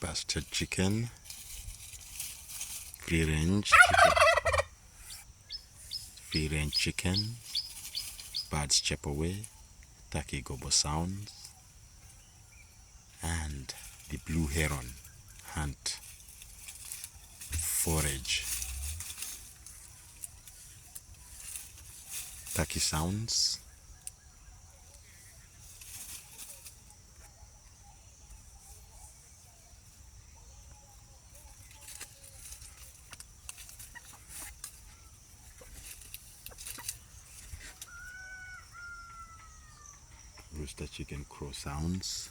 pastured chicken, free-range chicken, birds chirp away, turkey gobble sounds, and the blue heron hunt forage. Turkey sounds, rooster chicken crow sounds,